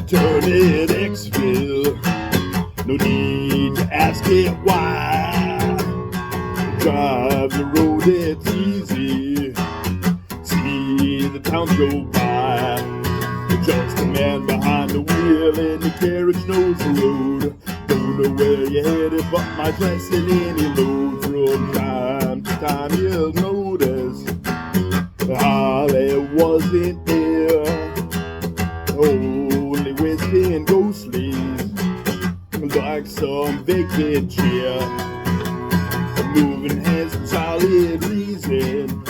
turning Xville. No need to ask it why. Drive the road, it's easy. See the towns go by. Just a man behind the wheel and the carriage knows the road. Don't know where you're headed, but my pressing any load. From time to time you'll notice Holly wasn't there. Only whiskey and ghostlies, like some vacant chair. Moving has some solid reason,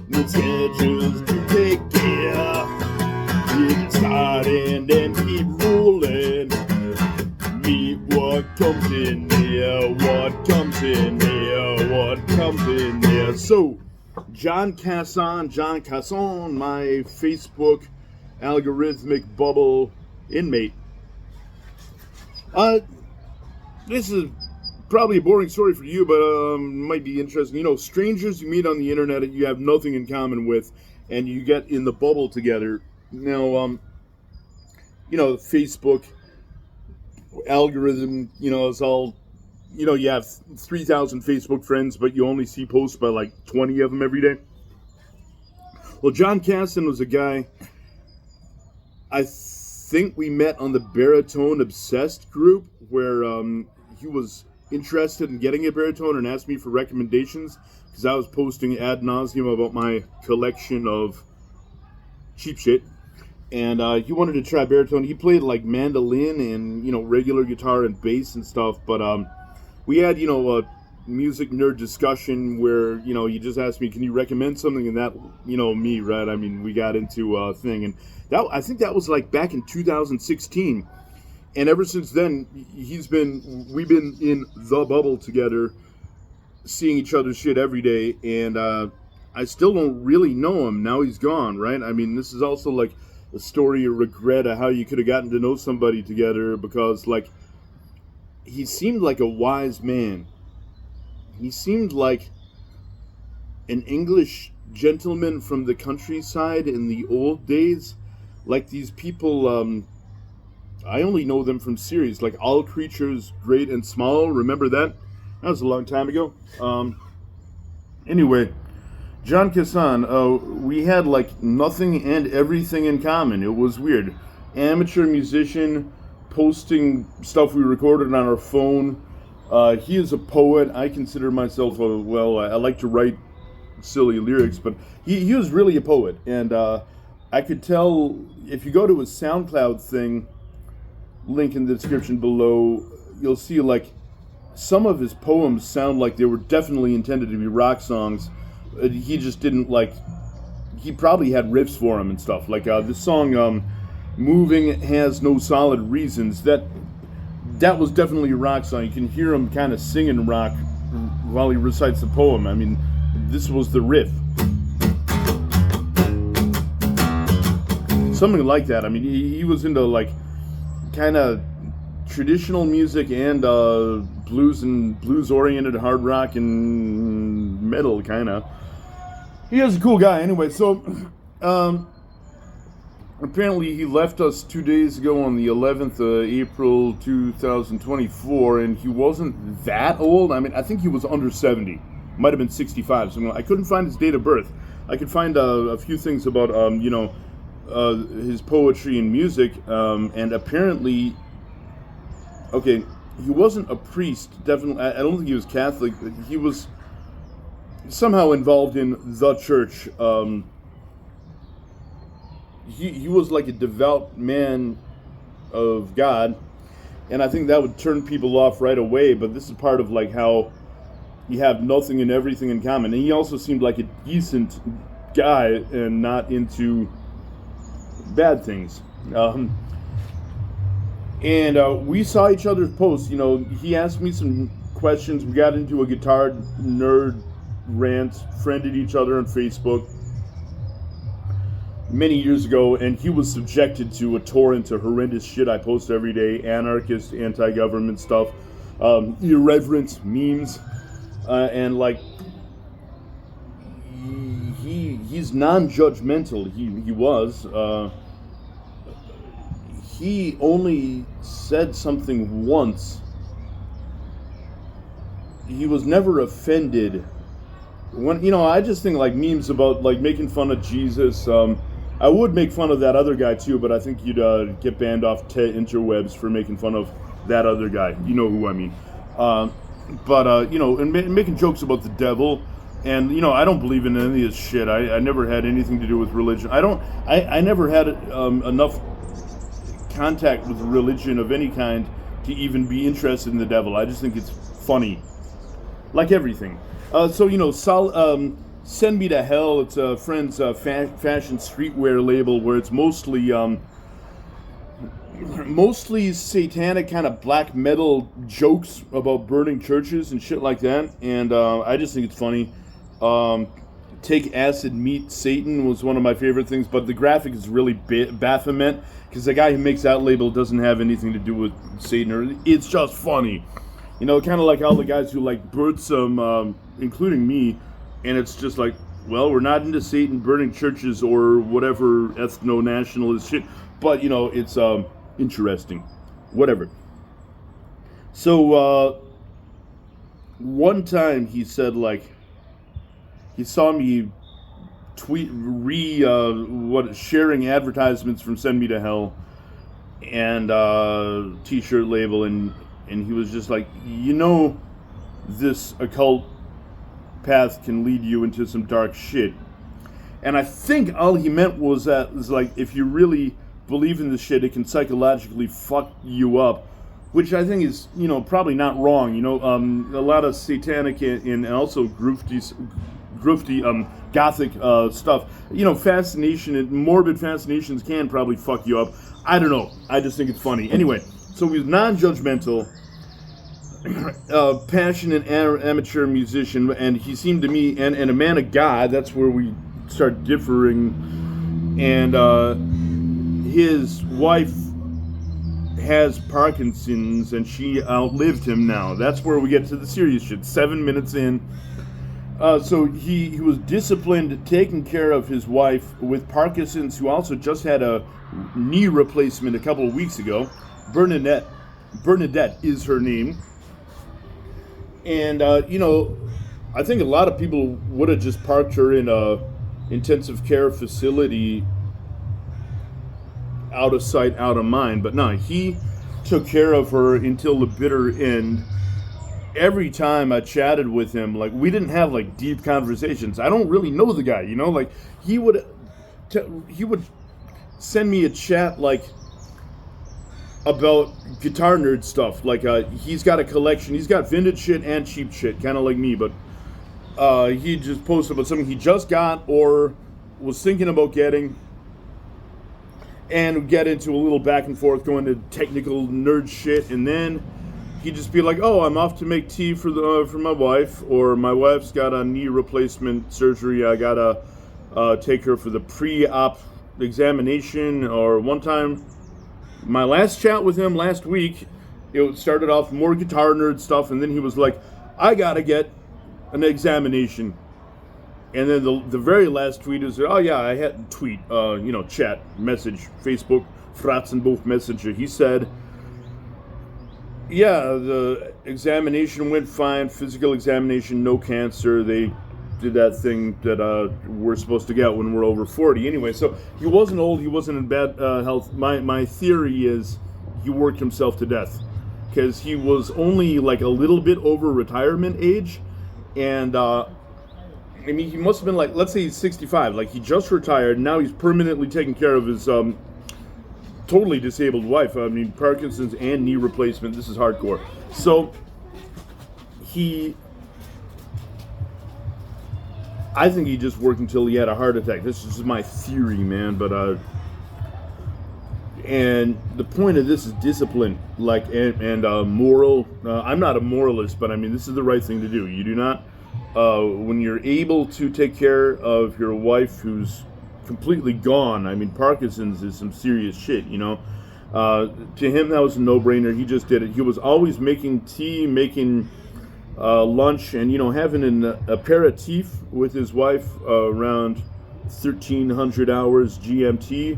no schedules to take care. Get started and keep rolling. Meet what comes in there, what comes in there, what comes in there. So, John Casson, my Facebook algorithmic bubble inmate. This is probably a boring story for you, but might be interesting. You know, strangers you meet on the internet that you have nothing in common with, and you get in the bubble together. Now, you know, Facebook algorithm, you know, it's all, you know, you have 3,000 Facebook friends, but you only see posts by like 20 of them every day. Well, John Casson was a guy, I think we met on the Baritone Obsessed group, where he was interested in getting a baritone and asked me for recommendations, because I was posting ad nauseum about my collection of cheap shit. And he wanted to try baritone. He played like mandolin and, you know, regular guitar and bass and stuff. But we had, you know, a music nerd discussion where, you know, he just asked me, can you recommend something? And that, you know, me, right? I mean, we got into a thing. And that, I think that was like back in 2016. And ever since then, we've been in the bubble together, seeing each other's shit every day. And I still don't really know him. Now he's gone, right? I mean, this is also like a story of regret of how you could have gotten to know somebody together, because like he seemed like a wise man. He seemed like an English gentleman from the countryside in the old days. Like these people, I only know them from series like All Creatures Great and Small. Remember that? That was a long time ago. Anyway, John Casson, we had like nothing and everything in common. It was weird. Amateur musician, posting stuff we recorded on our phone. He is a poet. I consider myself I like to write silly lyrics, but he was really a poet. And I could tell, if you go to his SoundCloud thing, link in the description below, you'll see like some of his poems sound like they were definitely intended to be rock songs. He just didn't like, he probably had riffs for him and stuff. Like this song, Moving Has No Solid Reasons, that was definitely a rock song. You can hear him kind of singing rock while he recites the poem. I mean, this was the riff. Something like that. I mean, he was into like kind of traditional music and blues-oriented hard rock and metal, kind of. He was a cool guy. Anyway, so apparently he left us 2 days ago on the 11th of April 2024, and he wasn't that old. I mean, I think he was under 70. Might have been 65. So I couldn't find his date of birth. I could find a few things about, you know, his poetry and music, and apparently, okay, he wasn't a priest, definitely. I don't think he was Catholic, but he was somehow involved in the church. He was like a devout man of God, and I think that would turn people off right away, but this is part of like how you have nothing and everything in common. And he also seemed like a decent guy and not into bad things. And we saw each other's posts. You know, he asked me some questions. We got into a guitar nerd rant, friended each other on Facebook many years ago, and he was subjected to a torrent of horrendous shit I post every day: anarchist, anti-government stuff, irreverent memes, and like he's non-judgmental. He was. he only said something once. He was never offended. When I just think like memes about like making fun of Jesus. I would make fun of that other guy too, but I think you'd get banned off interwebs for making fun of that other guy. You know who I mean. And making jokes about the devil. And, I don't believe in any of this shit. I never had anything to do with religion. I never had enough contact with religion of any kind to even be interested in the devil. I just think it's funny. Like everything. Send Me to Hell. It's a friend's fashion streetwear label where it's mostly satanic kind of black metal jokes about burning churches and shit like that. And I just think it's funny. Take Acid, Meet Satan was one of my favorite things, but the graphic is really Baphomet because the guy who makes that label doesn't have anything to do with Satan. It's just funny. Kind of like all the guys who like birthsome, including me, and it's just like, well, we're not into Satan burning churches or whatever ethno-nationalist shit, but, it's interesting. Whatever. So, one time he said, like, he saw me sharing advertisements from Send Me to Hell and t-shirt label, and he was just like, this occult path can lead you into some dark shit. And I think all he meant was that, like, if you really believe in this shit, it can psychologically fuck you up, which I think is, probably not wrong. A lot of satanic and also groovy gothic stuff. Fascination and morbid fascinations can probably fuck you up. I don't know. I just think it's funny. Anyway, so he was non-judgmental, passionate amateur musician, and he seemed to me, and a man of God. That's where we start differing. And his wife has Parkinson's, and she outlived him now. That's where we get to the serious shit. 7 minutes in. So he was disciplined, taking care of his wife with Parkinson's, who also just had a knee replacement a couple of weeks ago. Bernadette is her name. And, I think a lot of people would have just parked her in a intensive care facility out of sight, out of mind. But no, he took care of her until the bitter end. Every time I chatted with him, like, we didn't have, like, deep conversations. I don't really know the guy, like, he would send me a chat, like, about guitar nerd stuff. Like, he's got a collection. He's got vintage shit and cheap shit, kind of like me, but he just posted about something he just got or was thinking about getting, and would get into a little back and forth, going to technical nerd shit, and then he'd just be like, "Oh, I'm off to make tea for my wife," or "My wife's got a knee replacement surgery. I gotta take her for the pre-op examination." Or one time, my last chat with him last week, it started off more guitar nerd stuff, and then he was like, "I gotta get an examination." And then the very last tweet is, "Oh yeah, I had tweet, chat, message, Facebook, Fratzenbuch Messenger." He said, "Yeah, the examination went fine. Physical examination, no cancer. They did that thing that we're supposed to get when we're over 40." Anyway, so he wasn't old. He wasn't in bad health. My theory is he worked himself to death because he was only like a little bit over retirement age, and he must have been like, let's say he's 65. Like, he just retired. Now he's permanently taking care of his totally disabled wife. Parkinson's and knee replacement. This is hardcore. So I think he just worked until he had a heart attack. This is my theory, man. But and the point of this is discipline, like, and moral. I'm not a moralist, but this is the right thing to do. You do not, when you're able to take care of your wife who's completely gone. Parkinson's is some serious shit, To him, that was a no-brainer. He just did it. He was always making tea, making lunch, and, having an aperitif with his wife around 1300 hours GMT.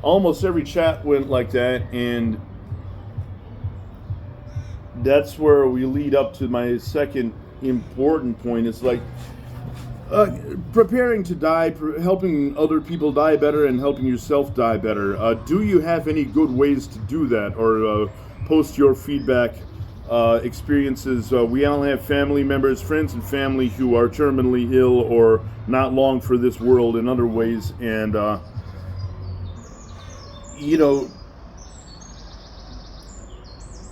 almost every chat went like that, and that's where we lead up to my second important point. It's like preparing to die, helping other people die better, and helping yourself die better. Do you have any good ways to do that, or post your feedback, experiences? We all have family members, friends, and family who are terminally ill or not long for this world in other ways, and you know,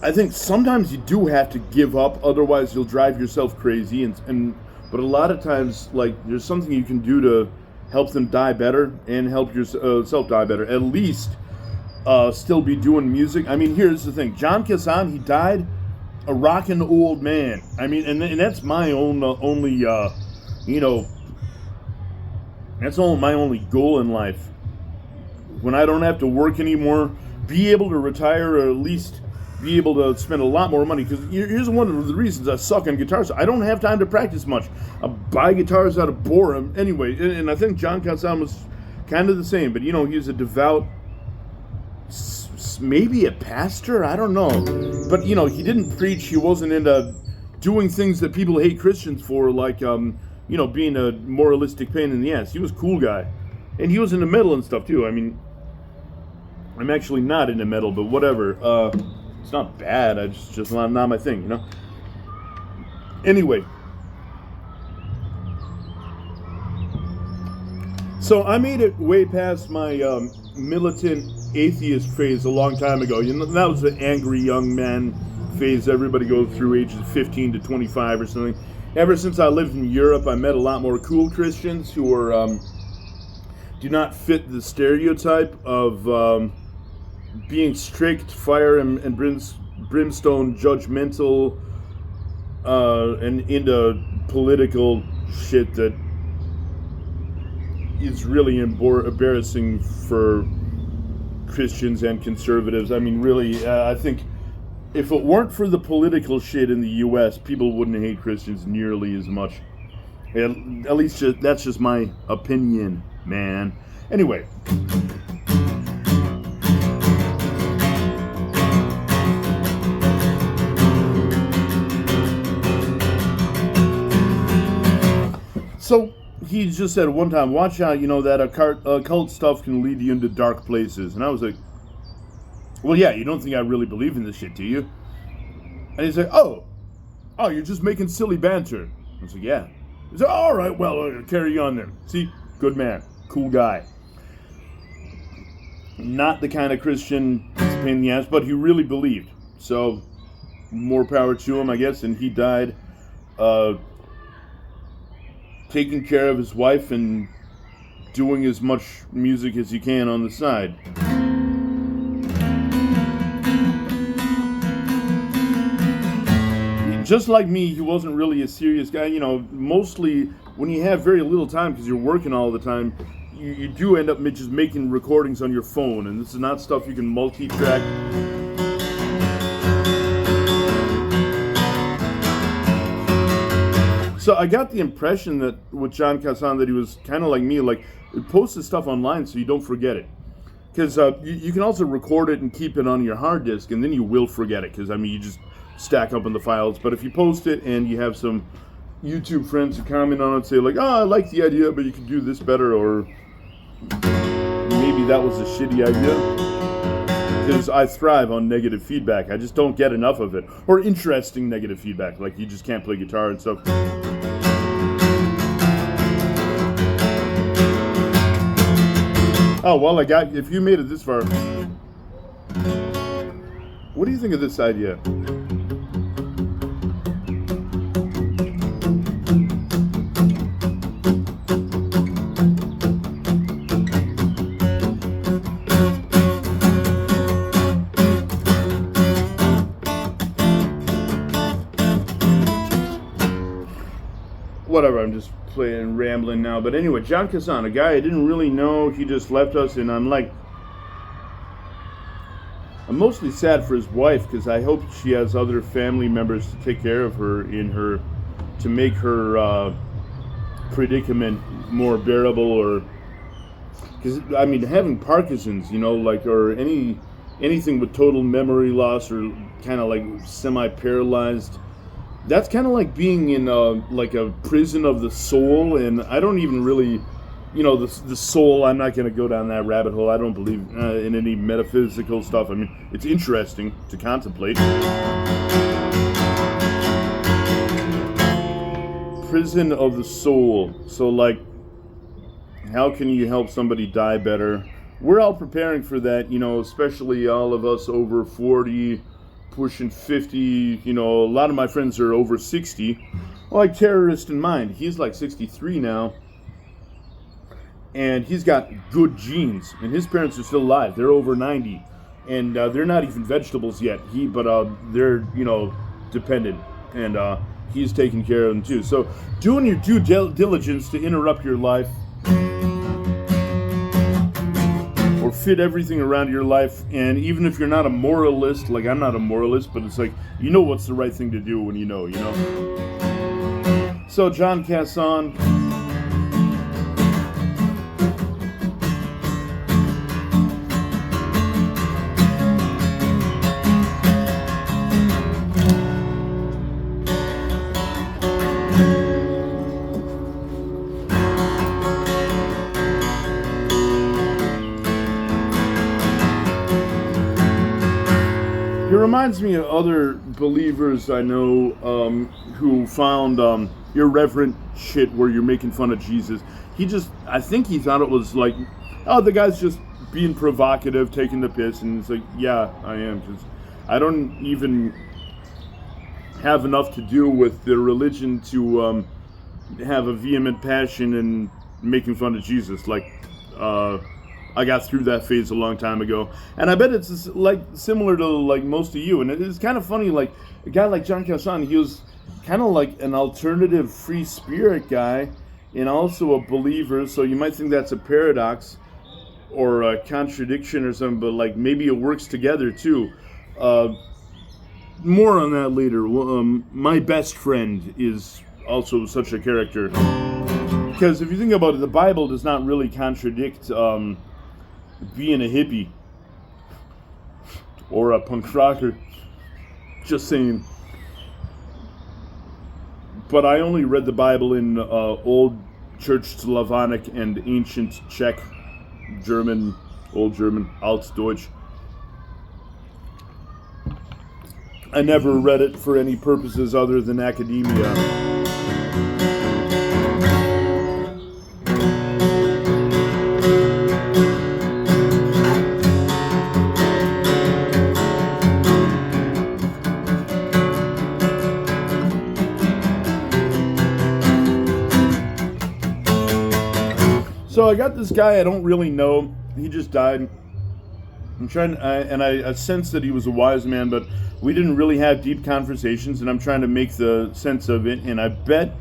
I think sometimes you do have to give up, otherwise you'll drive yourself crazy. And but a lot of times, like, there's something you can do to help them die better and help yourself die better. At least still be doing music. I mean, here's the thing: John Casson, he died a rockin' old man. I mean, and that's my own only, you know, that's my only goal in life. When I don't have to work anymore, be able to retire, or at least be able to spend a lot more money. Because here's one of the reasons I suck on guitars. I don't have time to practice much. I buy guitars out of boredom. Anyway, and I think John Casson was kind of the same. But, you know, he's a devout, maybe a pastor, I don't know. But, you know, he didn't preach. He wasn't into doing things that people hate Christians for, like, you know, being a moralistic pain in the ass. He was a cool guy. And he was into metal and stuff, too. I mean, I'm actually not into metal, but whatever. It's not bad. I just not my thing, you know. Anyway, so I made it way past my militant atheist phase a long time ago. You know, that was the angry young man phase everybody goes through, ages 15 to 25 or something. Ever since I lived in Europe, I met a lot more cool Christians who are do not fit the stereotype of being strict, fire and brimstone, judgmental, and into political shit that is really embarrassing for Christians and conservatives. I mean, really, I think if it weren't for the political shit in the U.S., people wouldn't hate Christians nearly as much. At least that's just my opinion, man. Anyway. So he just said one time, watch out, you know, that occult stuff can lead you into dark places. And I was like, well, yeah, you don't think I really believe in this shit, do you? And he's like, oh, you're just making silly banter. I was like, yeah. He's like, all right, well, carry on then. See, good man, cool guy. Not the kind of Christian pain in the ass, but he really believed. So, more power to him, I guess. And he died taking care of his wife and doing as much music as he can on the side. Just like me, he wasn't really a serious guy. You know, mostly when you have very little time because you're working all the time, you do end up just making recordings on your phone, and this is not stuff you can multi-track. So I got the impression that with John Casson that he was kind of like me, like post his stuff online so you don't forget it. Because you can also record it and keep it on your hard disk, and then you will forget it. Because I mean, you just stack up in the files. But if you post it and you have some YouTube friends who comment on it, say like, "Oh, I like the idea, but you could do this better," or maybe that was a shitty idea. Because I thrive on negative feedback. I just don't get enough of it. Or interesting negative feedback, like you just can't play guitar and stuff. Oh, well, if you made it this far, what do you think of this idea? Whatever, I'm just playing, rambling now. But anyway, John Casson, a guy I didn't really know, he just left us, and I'm mostly sad for his wife, because I hope she has other family members to take care of her to make her predicament more bearable, or because I mean, having Parkinson's, like, or anything with total memory loss or kind of like semi-paralyzed, that's kind of like being in like a prison of the soul. And I don't even really, the soul, I'm not going to go down that rabbit hole. I don't believe in any metaphysical stuff. I mean, it's interesting to contemplate. Prison of the soul. So, like, how can you help somebody die better? We're all preparing for that, especially all of us over 40, pushing 50. A lot of my friends are over 60. Like Terrorist in Mind, he's like 63 now. And he's got good genes. And his parents are still alive. They're over 90. And they're not even vegetables yet. But they're, dependent. And he's taking care of them too. So doing your due diligence to interrupt your life or fit everything around your life. And even if you're not a moralist, like I'm not a moralist, but it's like, what's the right thing to do when you know. So John Casson, he reminds me of other believers I know who found irreverent shit where you're making fun of Jesus. I think he thought it was like, oh, the guy's just being provocative, taking the piss, and it's like, yeah, I am, because I don't even have enough to do with the religion to have a vehement passion in making fun of Jesus. Like, I got through that phase a long time ago, and I bet it's like similar to like most of you. And it's kind of funny, like a guy like John Casson, he was kind of like an alternative free spirit guy, and also a believer. So you might think that's a paradox or a contradiction or something, but like maybe it works together too. More on that later. My best friend is also such a character, because if you think about it, the Bible does not really contradict being a hippie or a punk rocker. Just saying. But I only read the Bible in Old Church Slavonic and Ancient Czech, German, Old German, Altdeutsch. I never read it for any purposes other than academia. So I got this guy I don't really know. He just died. I sensed that he was a wise man, but we didn't really have deep conversations, and I'm trying to make the sense of it, and I bet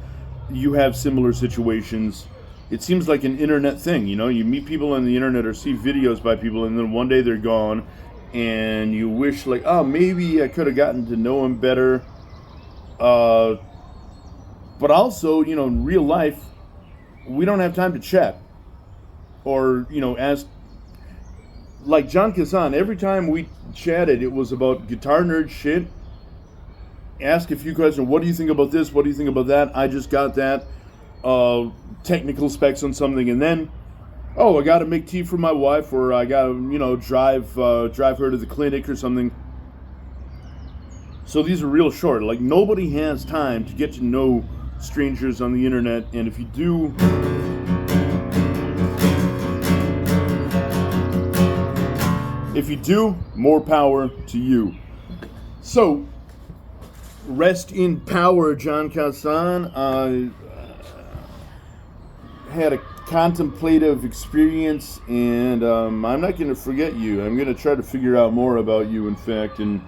you have similar situations. It seems like an internet thing, you meet people on the internet or see videos by people, and then one day they're gone, and you wish like, oh, maybe I could have gotten to know him better. But also, in real life, we don't have time to chat. Or, ask, like John Casson, every time we chatted, it was about guitar nerd shit. Ask a few questions. What do you think about this? What do you think about that? I just got that. Technical specs on something. And then, I got to make tea for my wife, or I got to, drive her to the clinic or something. So these are real short. Like, nobody has time to get to know strangers on the internet. And if you do... more power to you. So, rest in power, John Casson. I had a contemplative experience, and I'm not going to forget you. I'm going to try to figure out more about you, in fact. And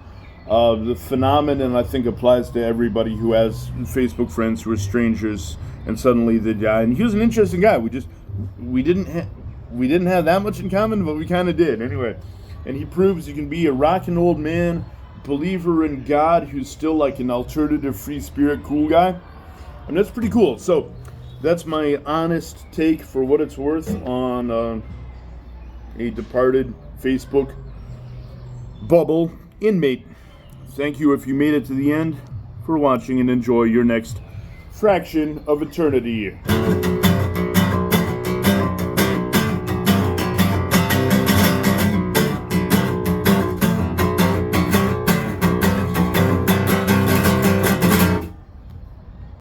the phenomenon, I think, applies to everybody who has Facebook friends who are strangers, and suddenly they die. And he was an interesting guy. We didn't have that much in common, but we kind of did. Anyway. And he proves you can be a rockin' old man, believer in God, who's still like an alternative free spirit cool guy. And that's pretty cool. So that's my honest take, for what it's worth, on a departed Facebook bubble inmate. Thank you if you made it to the end for watching, and enjoy your next fraction of eternity.